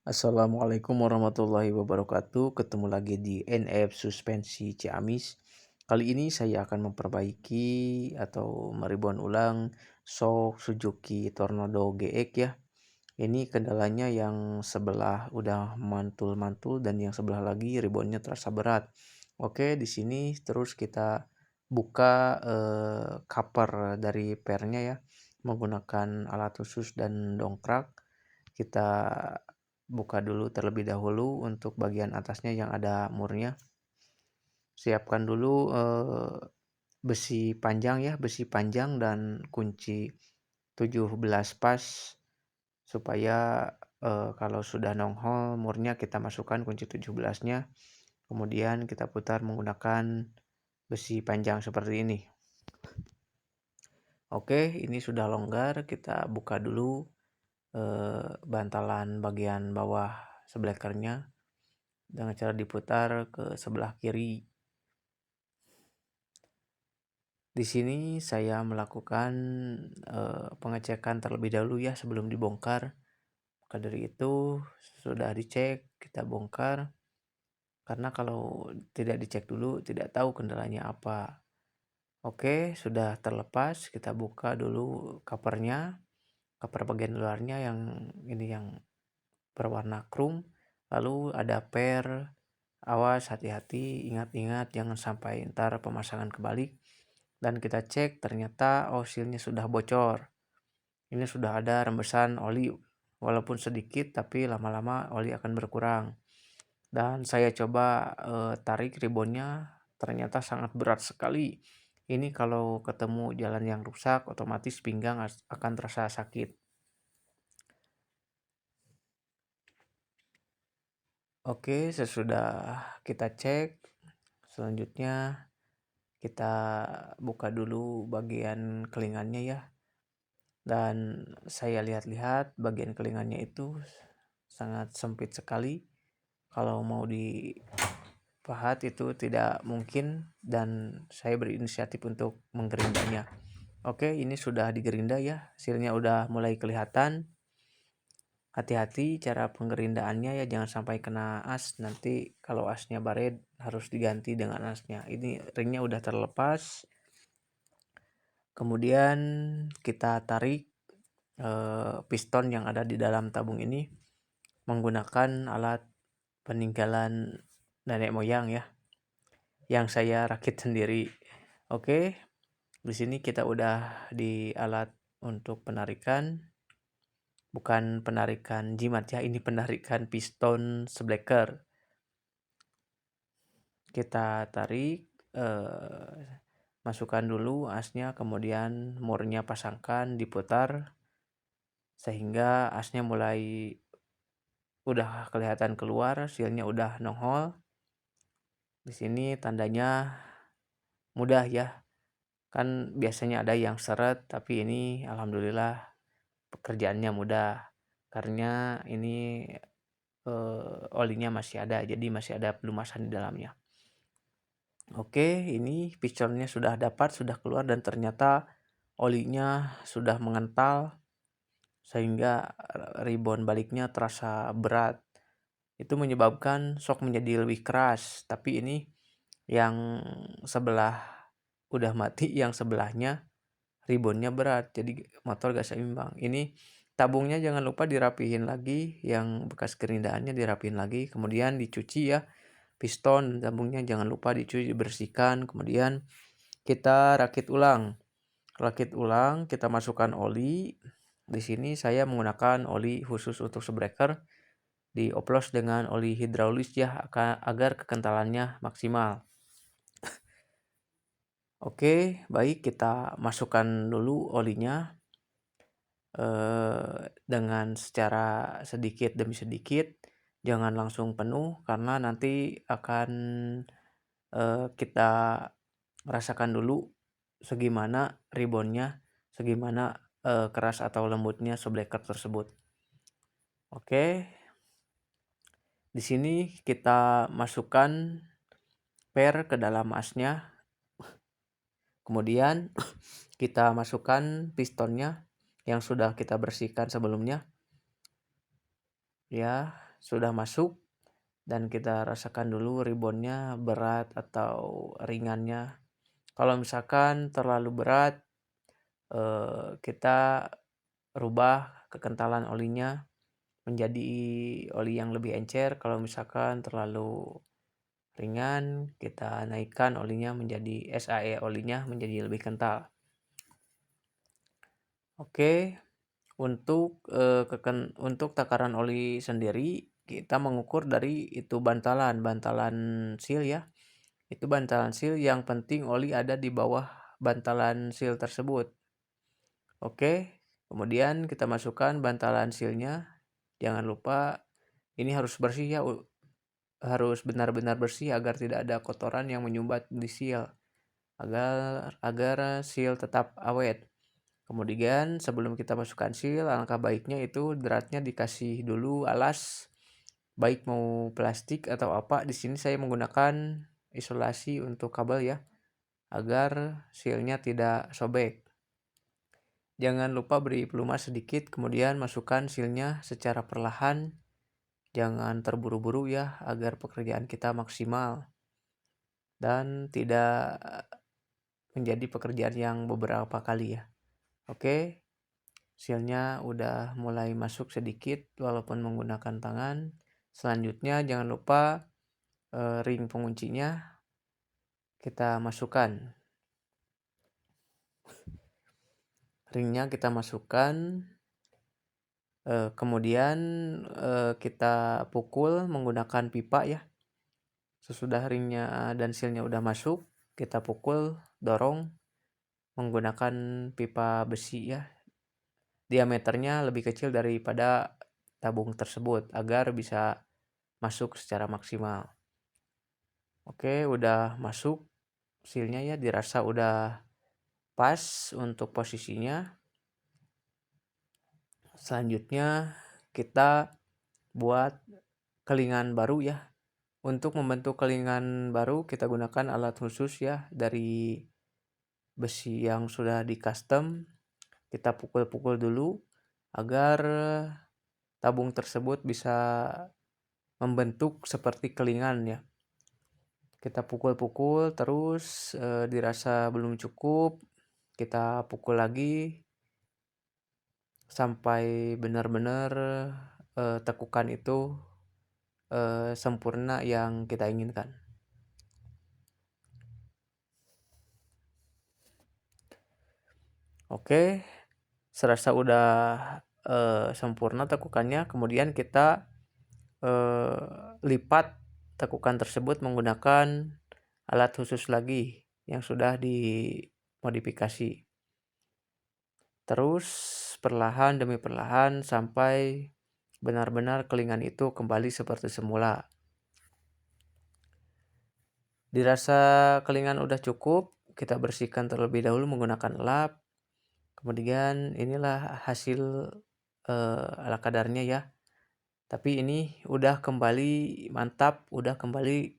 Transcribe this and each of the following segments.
Assalamualaikum warahmatullahi wabarakatuh. Ketemu lagi di NF Suspensi Ciamis. Kali ini saya akan memperbaiki atau meribon ulang shock Suzuki Tornado GX ya. Ini kendalanya yang sebelah udah mantul-mantul dan yang sebelah lagi ribonnya terasa berat. Oke, di sini terus kita buka cover dari pernya ya menggunakan alat khusus dan dongkrak. Kita buka dulu terlebih dahulu untuk bagian atasnya yang ada murnya. Siapkan dulu besi panjang dan kunci 17 pas supaya kalau sudah nongol murnya kita masukkan kunci 17-nya. Kemudian kita putar menggunakan besi panjang seperti ini. Oke, ini sudah longgar, kita buka dulu bantalan bagian bawah seblekernya dengan cara diputar ke sebelah kiri. Di sini saya melakukan pengecekan terlebih dahulu ya sebelum dibongkar. Maka dari itu sudah dicek, kita bongkar. Karena kalau tidak dicek dulu tidak tahu kendalanya apa. Oke, sudah terlepas, kita buka dulu covernya. Cover bagian luarnya yang ini yang berwarna chrome. Lalu ada per. Awas, hati-hati, ingat-ingat jangan sampai ntar pemasangan kebalik. Dan kita cek ternyata silnya sudah bocor. Ini sudah ada rembesan oli, walaupun sedikit tapi lama-lama oli akan berkurang. Dan saya coba tarik ribonnya, ternyata sangat berat sekali. Ini kalau ketemu jalan yang rusak otomatis pinggang akan terasa sakit. Oke, sesudah kita cek, selanjutnya kita buka dulu bagian kelingannya ya. Dan saya lihat-lihat bagian kelingannya itu sangat sempit sekali. Kalau mau dipahat itu tidak mungkin dan saya berinisiatif untuk menggerindanya. Oke, ini sudah digerinda ya. Hasilnya udah mulai kelihatan. Hati-hati cara penggerindaannya ya, jangan sampai kena as. Nanti kalau asnya baret harus diganti dengan asnya. Ini ringnya udah terlepas. Kemudian kita tarik piston yang ada di dalam tabung ini menggunakan alat peninggalan nenek moyang ya, yang saya rakit sendiri. Oke, di sini kita udah di alat untuk penarikan, bukan penarikan jimat ya, ini penarikan piston sebleker. Kita tarik, masukkan dulu asnya, kemudian murnya pasangkan, diputar sehingga asnya mulai udah kelihatan keluar, sealnya udah nongol. Di sini tandanya mudah ya. Kan biasanya ada yang seret, tapi ini alhamdulillah pekerjaannya mudah. Karena ini olinya masih ada, jadi masih ada pelumasan di dalamnya. Oke, ini pistonnya sudah dapat, sudah keluar dan ternyata olinya sudah mengental sehingga ribon baliknya terasa berat. Itu menyebabkan shock menjadi lebih keras, tapi ini yang sebelah udah mati, yang sebelahnya ribonnya berat, jadi motor gak seimbang. Ini tabungnya jangan lupa dirapihin lagi, yang bekas gerindaannya dirapihin lagi, kemudian dicuci ya, piston dan tabungnya jangan lupa dicuci, dibersihkan. Kemudian kita rakit ulang, kita masukkan oli. Di sini saya menggunakan oli khusus untuk shockbreaker, dioplos dengan oli hidraulis ya agar kekentalannya maksimal. Oke, baik, kita masukkan dulu olinya dengan secara sedikit demi sedikit, jangan langsung penuh karena nanti akan kita rasakan dulu segimana ribonnya, segimana keras atau lembutnya shockbreaker tersebut. Oke, di sini kita masukkan per ke dalam asnya, kemudian kita masukkan pistonnya yang sudah kita bersihkan sebelumnya ya, sudah masuk dan kita rasakan dulu ribonnya berat atau ringannya. Kalau misalkan terlalu berat, kita rubah kekentalan olinya menjadi oli yang lebih encer. Kalau misalkan terlalu ringan, kita naikkan olinya menjadi SAE olinya menjadi lebih kental. Oke, untuk takaran oli sendiri kita mengukur dari itu bantalan seal ya. Itu bantalan seal, yang penting oli ada di bawah bantalan seal tersebut. Oke, kemudian kita masukkan bantalan sealnya. Jangan lupa ini harus bersih ya, harus benar-benar bersih agar tidak ada kotoran yang menyumbat di seal, agar seal tetap awet. Kemudian sebelum kita masukkan seal, alangkah baiknya itu dratnya dikasih dulu alas, baik mau plastik atau apa. Di sini saya menggunakan isolasi untuk kabel ya, agar sealnya tidak sobek. Jangan lupa beri pelumas sedikit, kemudian masukkan sealnya secara perlahan. Jangan terburu-buru ya, agar pekerjaan kita maksimal dan tidak menjadi pekerjaan yang beberapa kali ya. Oke, sealnya udah mulai masuk sedikit walaupun menggunakan tangan. Selanjutnya jangan lupa ring penguncinya kita masukkan. Ringnya kita masukkan, kemudian kita pukul menggunakan pipa ya. Sesudah ringnya dan sealnya udah masuk, kita pukul, dorong menggunakan pipa besi ya. Diameternya lebih kecil daripada tabung tersebut agar bisa masuk secara maksimal. Oke, udah masuk sealnya ya, dirasa udah pas untuk posisinya. Selanjutnya kita buat kelingan baru ya. Untuk membentuk kelingan baru kita gunakan alat khusus ya, dari besi yang sudah di custom. Kita pukul-pukul dulu agar tabung tersebut bisa membentuk seperti kelingan ya. Kita pukul-pukul terus, dirasa belum cukup, kita pukul lagi sampai benar-benar tekukan itu sempurna yang kita inginkan. Oke, serasa udah sempurna tekukannya, kemudian kita lipat tekukan tersebut menggunakan alat khusus lagi yang sudah dimodifikasi. Terus perlahan demi perlahan sampai benar-benar kelingan itu kembali seperti semula. Dirasa kelingan udah cukup, kita bersihkan terlebih dahulu menggunakan lap. Kemudian inilah hasil ala kadarnya ya. Tapi ini udah kembali mantap, udah kembali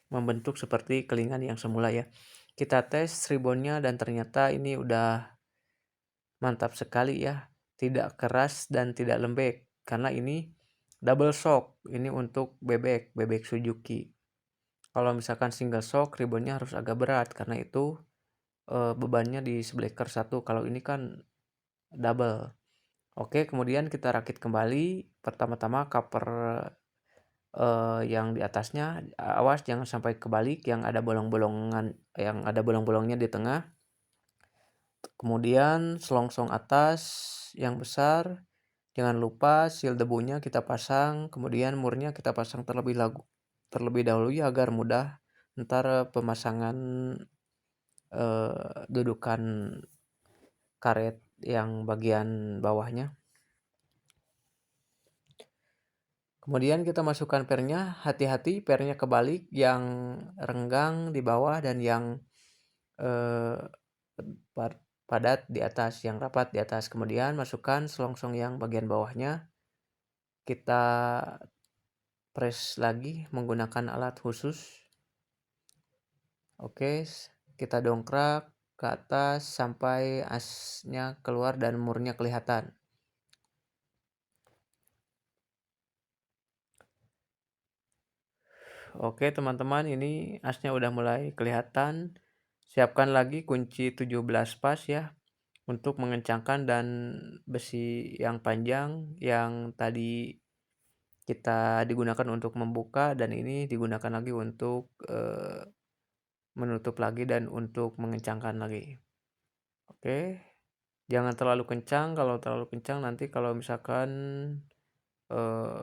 membentuk seperti kelingan yang semula ya. Kita tes ribonnya dan ternyata ini udah mantap sekali ya. Tidak keras dan tidak lembek, karena ini double shock. Ini untuk bebek Suzuki. Kalau misalkan single shock, ribonnya harus agak berat karena itu bebannya di sbreaker satu. Kalau ini kan double. Oke, kemudian kita rakit kembali. Pertama-tama cover yang di atasnya, awas jangan sampai kebalik, yang ada bolong-bolongnya di tengah. Kemudian selongsong atas yang besar, jangan lupa seal debunya kita pasang. Kemudian murnya kita pasang terlebih dahulu ya, agar mudah ntar pemasangan dudukan karet yang bagian bawahnya. Kemudian kita masukkan pernya, hati-hati pernya kebalik, yang renggang di bawah dan yang padat di atas, yang rapat di atas. Kemudian masukkan selongsong yang bagian bawahnya, kita press lagi menggunakan alat khusus. Oke, kita dongkrak ke atas sampai asnya keluar dan murnya kelihatan. Oke teman-teman, ini asnya udah mulai kelihatan. Siapkan lagi kunci 17 pas ya untuk mengencangkan dan besi yang panjang yang tadi kita digunakan untuk membuka dan ini digunakan lagi untuk menutup lagi dan untuk mengencangkan lagi. Oke, jangan terlalu kencang, kalau terlalu kencang nanti kalau misalkan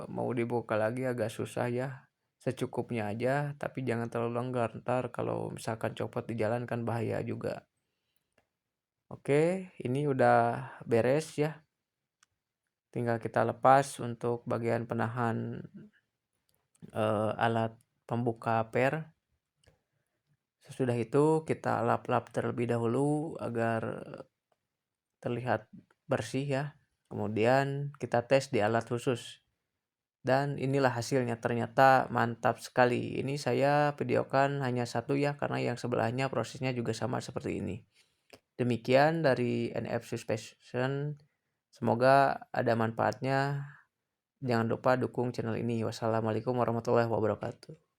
mau dibuka lagi agak susah ya. Secukupnya aja, tapi jangan terlalu longgar, ntar kalau misalkan copot di jalan kan bahaya juga. Oke, ini udah beres ya. Tinggal kita lepas untuk bagian penahan alat pembuka per. Sesudah itu kita lap-lap terlebih dahulu agar terlihat bersih ya. Kemudian kita tes di alat khusus. Dan inilah hasilnya, ternyata mantap sekali. Ini saya videokan hanya satu ya, karena yang sebelahnya prosesnya juga sama seperti ini. Demikian dari NF Suspension. Semoga ada manfaatnya. Jangan lupa dukung channel ini. Wassalamualaikum warahmatullahi wabarakatuh.